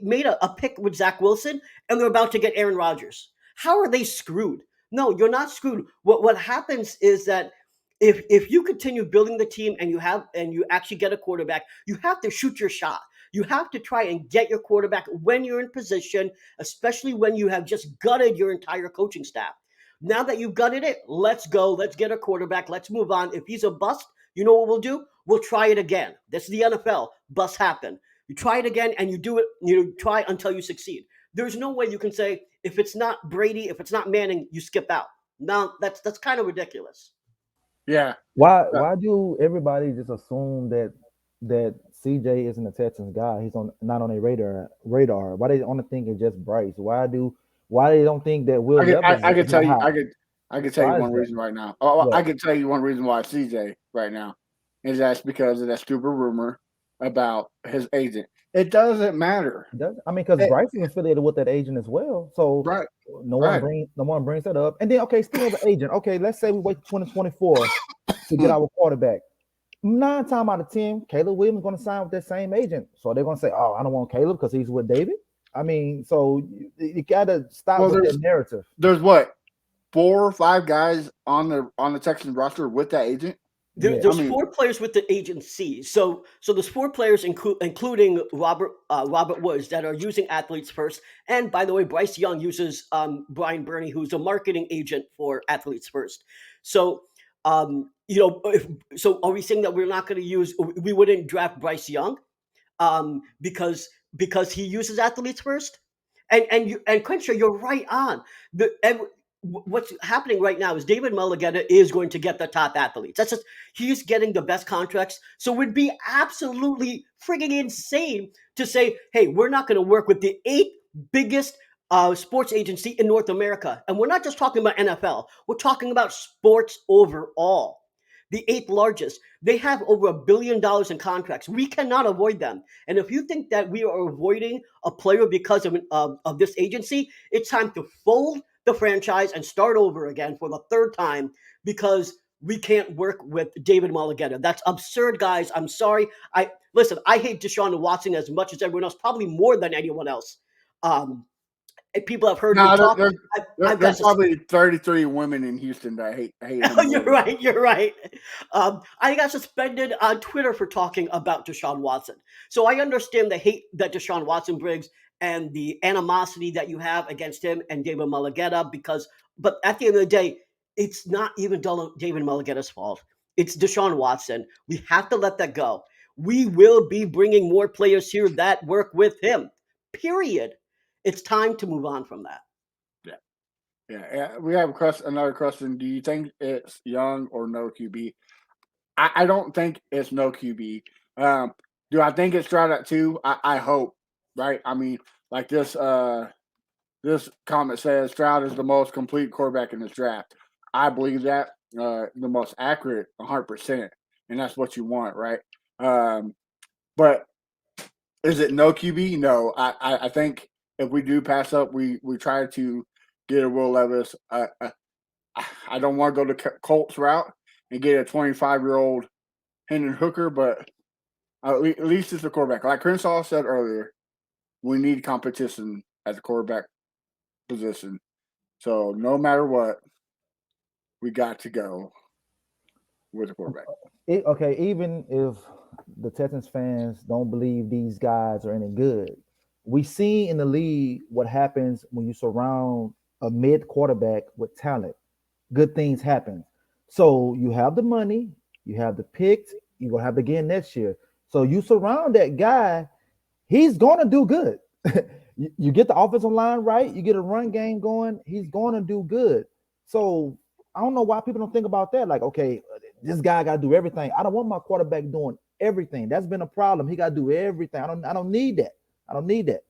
made a pick with Zach Wilson and they're about to get Aaron Rodgers. How are they screwed? No, you're not screwed. What happens is that if you continue building the team and you actually get a quarterback, you have to shoot your shot. You have to try and get your quarterback when you're in position, especially when you have just gutted your entire coaching staff. Now that you've gutted it, let's go. Let's get a quarterback. Let's move on. If he's a bust, you know what we'll do? We'll try it again. This is the NFL. Busts happen. You try it again and you do it. You try until you succeed. There's no way you can say if it's not Brady, if it's not Manning, you skip out. Now that's kind of ridiculous. Yeah. Why do everybody just assume that CJ isn't a Texans guy? He's not on a radar. Why they only think it's just Bryce? Why they don't think that Will Levis? I could tell you. I could tell you Why is one that? reason right now. Oh, What? I could tell you one reason why CJ right now is that's because of that stupid rumor about his agent. It doesn't matter. I mean, because Bryce is affiliated with that agent as well, so Right. no one brings that up. And then, okay, speaking of the agent, okay, let's say we wait 2024 to get our quarterback. 9 times out of 10, Caleb Williams is going to sign with that same agent. So they're going to say, "Oh, I don't want Caleb because he's with David." I mean, so you got to stop with that narrative. There's what 4 or 5 guys on the Texans roster with that agent. There's 4 players with the agency. So there's 4 players, including Robert Woods, that are using Athletes First. And by the way, Bryce Young uses Brian Burney, who's a marketing agent for Athletes First. So so are we saying that we're not going to we wouldn't draft Bryce Young because he uses Athletes First? And Crenshaw, you're right on. What's happening right now is David Mulligetta is going to get the top athletes. That's just he's getting the best contracts. So it would be absolutely frigging insane to say, hey, we're not going to work with the 8th biggest sports agency in North America. And we're not just talking about NFL. We're talking about sports overall. The 8th largest. They have over $1 billion in contracts. We cannot avoid them. And if you think that we are avoiding a player because of this agency, it's time to fold the franchise and start over again for the 3rd time because we can't work with David Mulligetta. That's absurd, guys. I'm sorry. I hate Deshaun Watson as much as everyone else, probably more than anyone else. People have heard me talk. There's probably 33 women in Houston that hate him. You're right. I got suspended on Twitter for talking about Deshaun Watson. So I understand the hate that Deshaun Watson brings and the animosity that you have against him and David Mulligetta but at the end of the day, it's not even David Mulligetta's fault. It's Deshaun Watson. We have to let that go. We will be bringing more players here that work with him, period. It's time to move on from that. Yeah. We have another question. Do you think it's Young or no QB? I don't think it's no QB. Do I think it's Stroud at 2? I hope, right? I mean, like this comment says, Stroud is the most complete quarterback in this draft. I believe that the most accurate, 100%, and that's what you want, right? But is it no QB? No. I think if we do pass up, we try to get a Will Levis. I don't want to go the Colts route and get a 25-year-old Hendon Hooker, but at least it's a quarterback. Like Crenshaw said earlier, we need competition at the quarterback position. So no matter what, we got to go with the quarterback. Even if the Texans fans don't believe these guys are any good, we see in the league what happens when you surround a mid quarterback with talent. Good things happen. So you have the money, you have the picks, you're gonna have the again next year. So you surround that guy, he's gonna do good. You get the offensive line right, you get a run game going, he's gonna do good. So I don't know why people don't think about that. Like, okay, this guy got to do everything. I don't want my quarterback doing everything. That's been a problem. He got to do everything. I don't need that. I don't need that.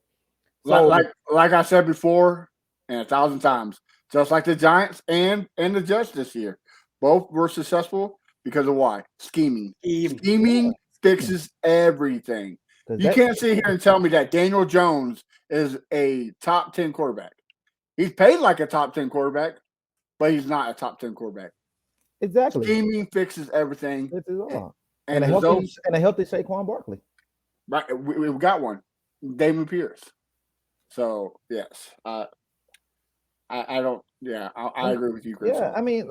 So like I said before, and 1,000 times, just like the Giants and the Jets this year, both were successful because of why? Scheming. Scheming fixes everything. You can't sit here and tell me that Daniel Jones is a top 10 quarterback. He's paid like a top 10 quarterback, but he's not a top 10 quarterback. Exactly. Scheming fixes everything. And a healthy Saquon Barkley. Right, we've got one, Damon Pierce. So yes, I don't. Yeah, I agree with you, Chris. Yeah, I mean,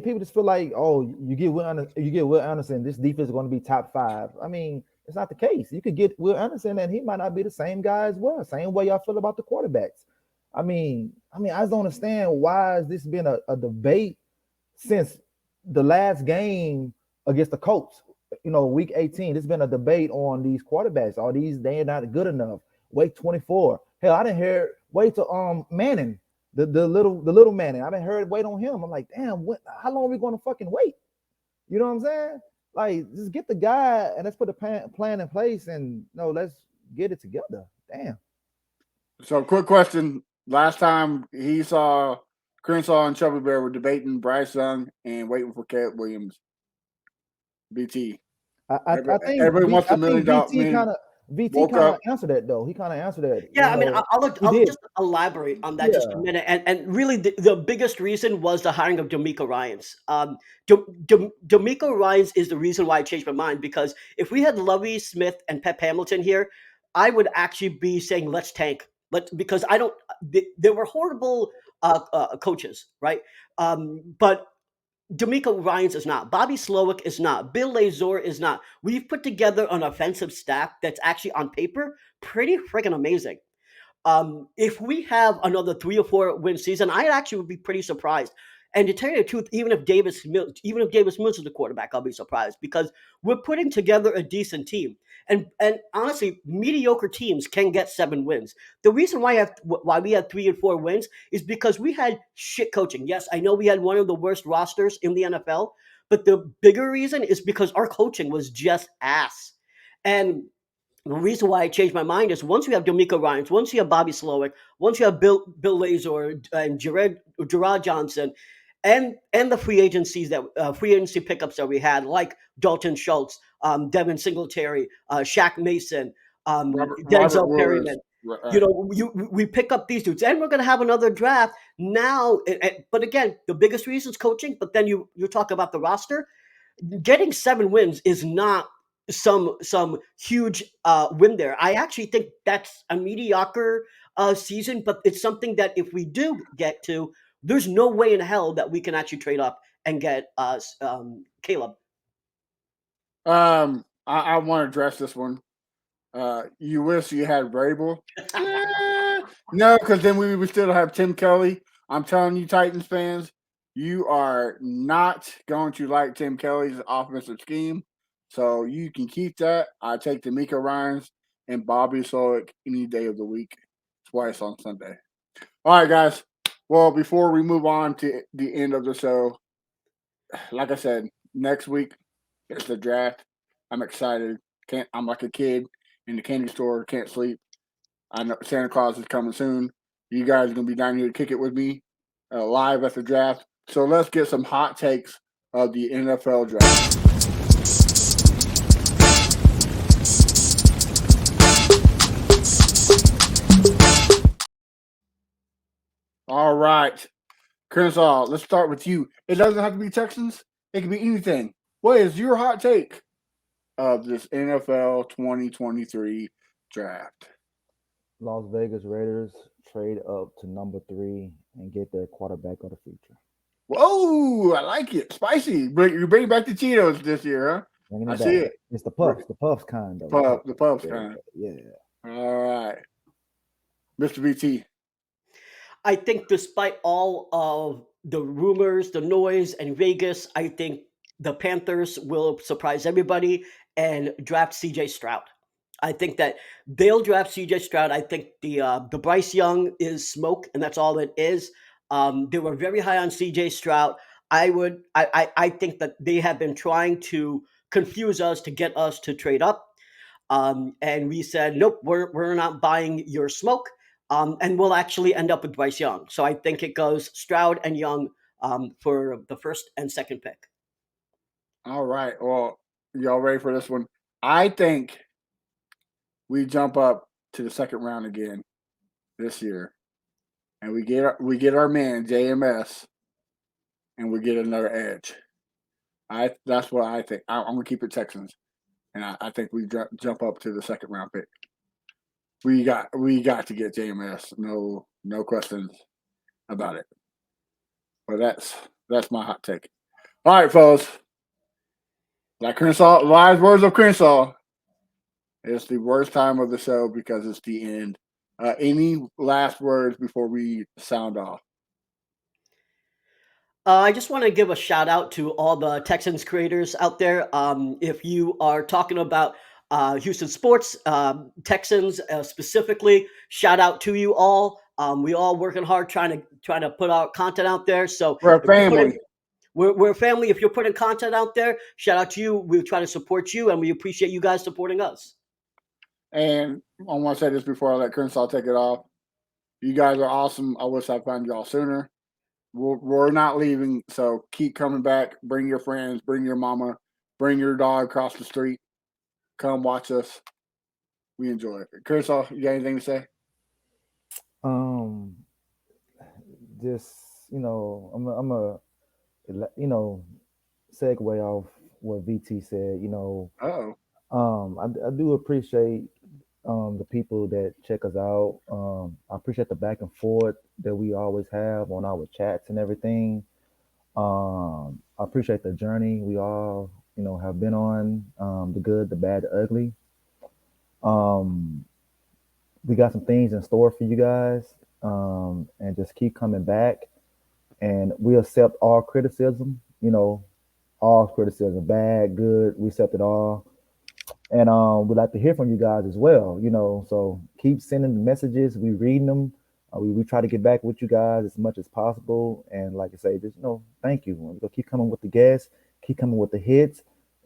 people just feel like, oh, you get Will Anderson, this defense is going to be top 5. I mean, it's not the case. You could get Will Anderson, and he might not be the same guy as well. Same way y'all feel about the quarterbacks. I mean, I just don't understand why has this been a debate since the last game against the Colts. Week 18. There's been a debate on these quarterbacks. They're not good enough. Wait 24. Hell, I didn't hear wait to Manning, the little Manning. I didn't heard wait on him. I'm like, damn, how long are we going to fucking wait? You know what I'm saying? Like, just get the guy and let's put a plan in place and let's get it together. Damn. So, quick question: last time Crenshaw and Chubby Bear were debating Bryce Young and waiting for Caleb Williams. BT. I think everybody wants $1 million. VT kind of answered that though. He kind of answered that. Yeah, I mean, I'll just elaborate on that just a minute. And really, the biggest reason was the hiring of D'Amico Ryans. D'Amico Ryans is the reason why I changed my mind, because if we had Lovie Smith and Pep Hamilton here, I would actually be saying let's tank. Because they were horrible coaches, right? But D'Amico Ryans is not. Bobby Slowick is not. Bill Lazor is not. We've put together an offensive staff that's actually on paper pretty freaking amazing. If we have another 3 or 4 win season, I actually would be pretty surprised. And to tell you the truth, even if Davis Mills is the quarterback, I'll be surprised, because we're putting together a decent team. And honestly, mediocre teams can get 7 wins. The reason why we had 3 and 4 wins is because we had shit coaching. Yes, I know we had one of the worst rosters in the NFL, but the bigger reason is because our coaching was just ass. And the reason why I changed my mind is once you have D'Amico Ryans, once you have Bobby Slowick, once you have Bill Lazor and Gerard Johnson, and the free agency pickups that we had, like Dalton Schultz, Devin Singletary, Shaq Mason, Denzel Perryman. We pick up these dudes, and we're going to have another draft now. But again, the biggest reason is coaching. But then you talk about the roster. Getting 7 wins is not some huge win there. I actually think that's a mediocre season, but it's something that if we do get to, there's no way in hell that we can actually trade up and get Caleb. I want to address this one. You wish you had Vrabel. No, because then we would still have Tim Kelly. I'm telling you, Titans fans, you are not going to like Tim Kelly's offensive scheme. So you can keep that. I take D'Amico Ryans and Bobby Slowick any day of the week, twice on Sunday. All right, guys. Well, before we move on to the end of the show, like I said, next week it's the draft. I'm excited. I'm like a kid in the candy store, can't sleep. I know Santa Claus is coming soon. You guys are going to be down here to kick it with me live at the draft. So let's get some hot takes of the NFL draft. All right. Crenshaw, let's start with you. It doesn't have to be Texans. It can be anything. What is your hot take of this NFL 2023 draft? Las Vegas Raiders trade up to number 3 and get their quarterback of the future. Whoa, I like it. Spicy. You're bringing back the Cheetos this year, huh? I see it. It's the puffs. The puffs kind, though. The puffs kind. Yeah. All right. Mr. BT. I think despite all of the rumors, the noise, and Vegas, I think the Panthers will surprise everybody and draft CJ Stroud. I think that they'll draft CJ Stroud. I think the Bryce Young is smoke, and that's all it is. They were very high on CJ Stroud. I think that they have been trying to confuse us to get us to trade up. And we said, nope, we're not buying your smoke. And we'll actually end up with Bryce Young. So I think it goes Stroud and Young for the first and second pick. All right. Well, y'all ready for this one? I think we jump up to the second round again this year, and we get our man JMS, and we get another edge. That's what I think. I'm gonna keep it Texans, and I think we jump up to the second round pick. We got to get JMS. No questions about it. But that's my hot take. All right, fellas. Like Crenshaw, wise words of Crenshaw. It's the worst time of the show because it's the end. Any last words before we sound off? I just want to give a shout out to all the Texans creators out there. If you are talking about Houston sports, Texans specifically, shout out to you all. We all working hard trying to put our content out there. So We're a family. We're a family. If you're putting content out there, shout out to you. We try to support you, and we appreciate you guys supporting us. And I want to say this before I let Crenshaw take it off. You guys are awesome. I wish I found y'all sooner. We're not leaving, so keep coming back. Bring your friends, bring your mama, bring your dog across the street. Come watch us. We enjoy it. Crenshaw, you got anything to say? Just I'm a segue off what VT said. I do appreciate the people that check us out. I appreciate the back and forth that we always have on our chats and everything. I appreciate the journey we all have been on, the good, the bad, the ugly. We got some things in store for you guys, and just keep coming back. And we accept all criticism, all criticism, bad, good, we accept it all. And we'd like to hear from you guys as well, so keep sending the messages. We reading them. We try to get back with you guys as much as possible. And like I say, just thank you. We're gonna keep coming with the guests, keep coming with the hits.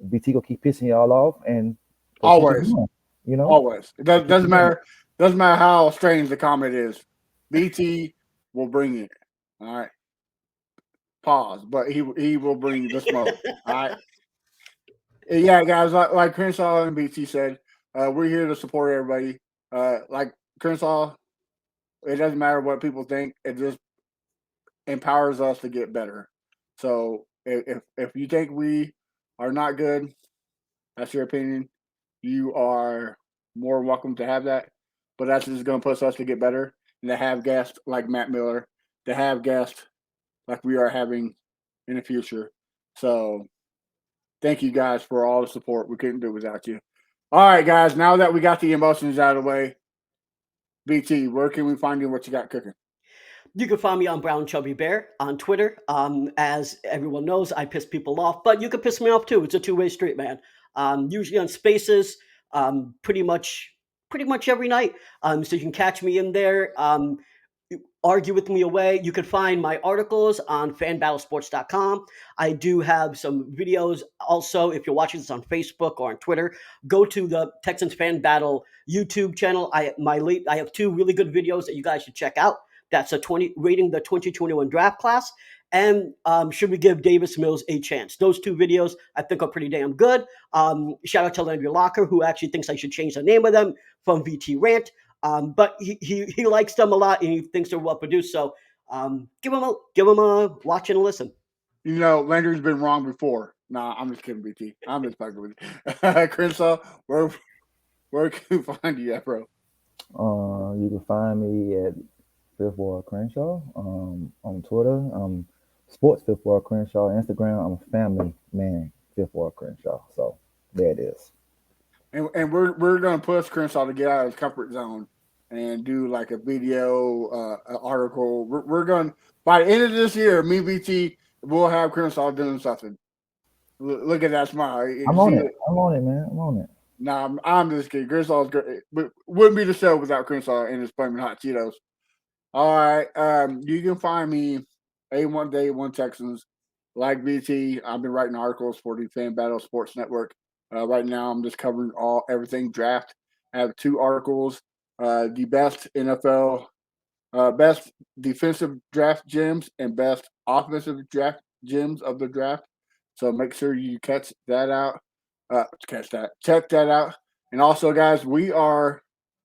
BT gonna keep pissing y'all off, and Always, always. It doesn't matter. Doesn't matter how strange the comment is. BT will bring it. All right. Pause, but he will bring the smoke. All right. Yeah, guys, like Crenshaw and BT said, we're here to support everybody. Like Crenshaw, it doesn't matter what people think; it just empowers us to get better. So if you think we are not good, that's your opinion. You are more welcome to have that, but that's just going to push us to get better and to have guests like Matt Miller, to have guests like we are having in the future. So thank you guys for all the support. We couldn't do it without you. All right, guys, now that we got the emotions out of the way, BT, where can we find you? What you got cooking? You can find me on Brown Chubby Bear on Twitter. As everyone knows, I piss people off, but you can piss me off too. It's a two-way street, man. Usually on Spaces, pretty much every night. So you can catch me in there. Argue with me away. You can find my articles on fanbattlesports.com. I do have some videos also. If you're watching this on Facebook or on Twitter, go to the Texans Fan Battle YouTube channel. I have two really good videos that you guys should check out. That's rating the 2021 draft class, and should we give Davis Mills a chance? Those two videos I think are pretty damn good. Shout out to Landry Locker, who actually thinks I should change the name of them from VT Rant. But he likes them a lot, and he thinks they're well produced. So give him a watch and a listen. Landry's been wrong before. Nah, I'm just kidding, BT. I'm just fucking with you. Crenshaw, where can we find you at, bro? You can find me at Fifth Ward Crenshaw on Twitter. Sports Fifth Ward Crenshaw. Instagram, I'm a family man, Fifth Ward Crenshaw. So there it is. And we're gonna push Crenshaw to get out of his comfort zone and do like a video article. We're going by the end of this year. Me, BT, we'll have Crenshaw doing something. Look at that smile. I'm on it. I'm on it, man. I'm on it. Nah, I'm just kidding. Crenshaw's great, but wouldn't be the show without Crenshaw and his flaming hot Cheetos. All right. You can find me A1 Day 1 Texans like BT, I've been writing articles for the Fan Battle Sports Network. Right now, I'm just covering everything draft. I have 2 articles: the best NFL, best defensive draft gems, and best offensive draft gems of the draft. So make sure you check that out. Check that out. And also, guys, we are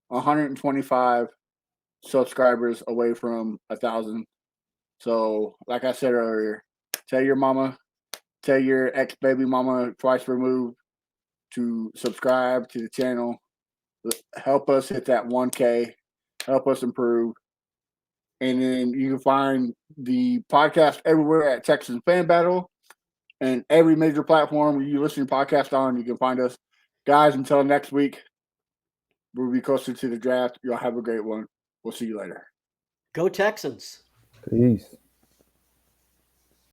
125 subscribers away from 1,000. So, like I said earlier, tell your mama, tell your ex baby mama twice removed to subscribe to the channel. Help us hit that 1K. Help us improve. And then you can find the podcast everywhere at Texas Fan Battle and every major platform you listen to podcast on. You can find us. Guys, until next week, we'll be closer to the draft. Y'all have a great one. We'll see you later. Go Texans. Peace.